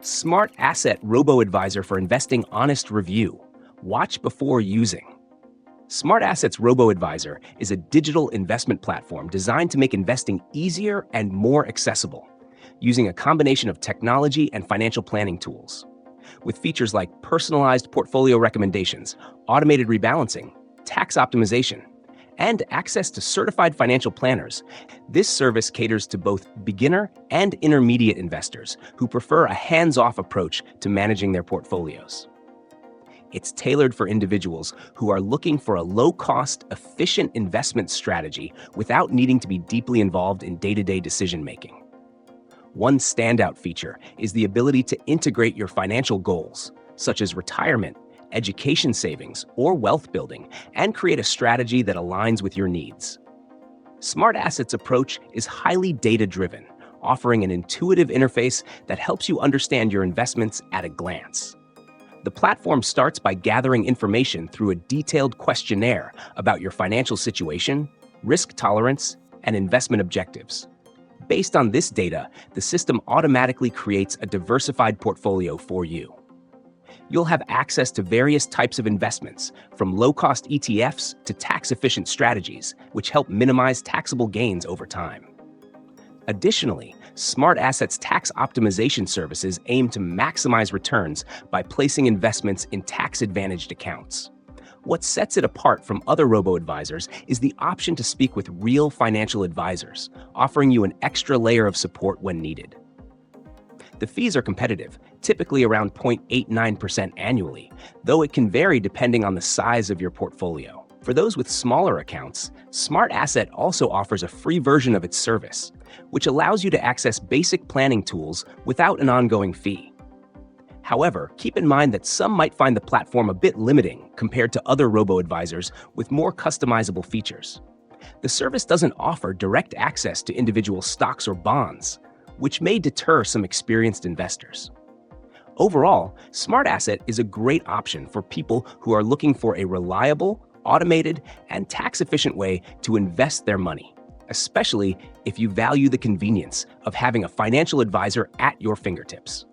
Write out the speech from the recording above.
SmartAsset Robo-advisor for investing honest review. Watch before using. SmartAsset's Robo-advisor is a digital investment platform designed to make investing easier and more accessible, using a combination of technology and financial planning tools. With features like personalized portfolio recommendations, automated rebalancing, tax optimization, and access to certified financial planners, this service caters to both beginner and intermediate investors who prefer a hands-off approach to managing their portfolios. It's tailored for individuals who are looking for a low-cost, efficient investment strategy without needing to be deeply involved in day-to-day decision-making. One standout feature is the ability to integrate your financial goals, such as retirement, education savings, or wealth building, and create a strategy that aligns with your needs. SmartAsset's approach is highly data-driven, offering an intuitive interface that helps you understand your investments at a glance. The platform starts by gathering information through a detailed questionnaire about your financial situation, risk tolerance, and investment objectives. Based on this data, the system automatically creates a diversified portfolio for you. You'll have access to various types of investments, from low-cost ETFs to tax-efficient strategies, which help minimize taxable gains over time. Additionally, SmartAsset's tax optimization services aim to maximize returns by placing investments in tax-advantaged accounts. What sets it apart from other robo-advisors is the option to speak with real financial advisors, offering you an extra layer of support when needed. The fees are competitive, typically around 0.89% annually, though it can vary depending on the size of your portfolio. For those with smaller accounts, SmartAsset also offers a free version of its service, which allows you to access basic planning tools without an ongoing fee. However, keep in mind that some might find the platform a bit limiting compared to other robo-advisors with more customizable features. The service doesn't offer direct access to individual stocks or bonds, which may deter some experienced investors. Overall, SmartAsset is a great option for people who are looking for a reliable, automated, and tax-efficient way to invest their money, especially if you value the convenience of having a financial advisor at your fingertips.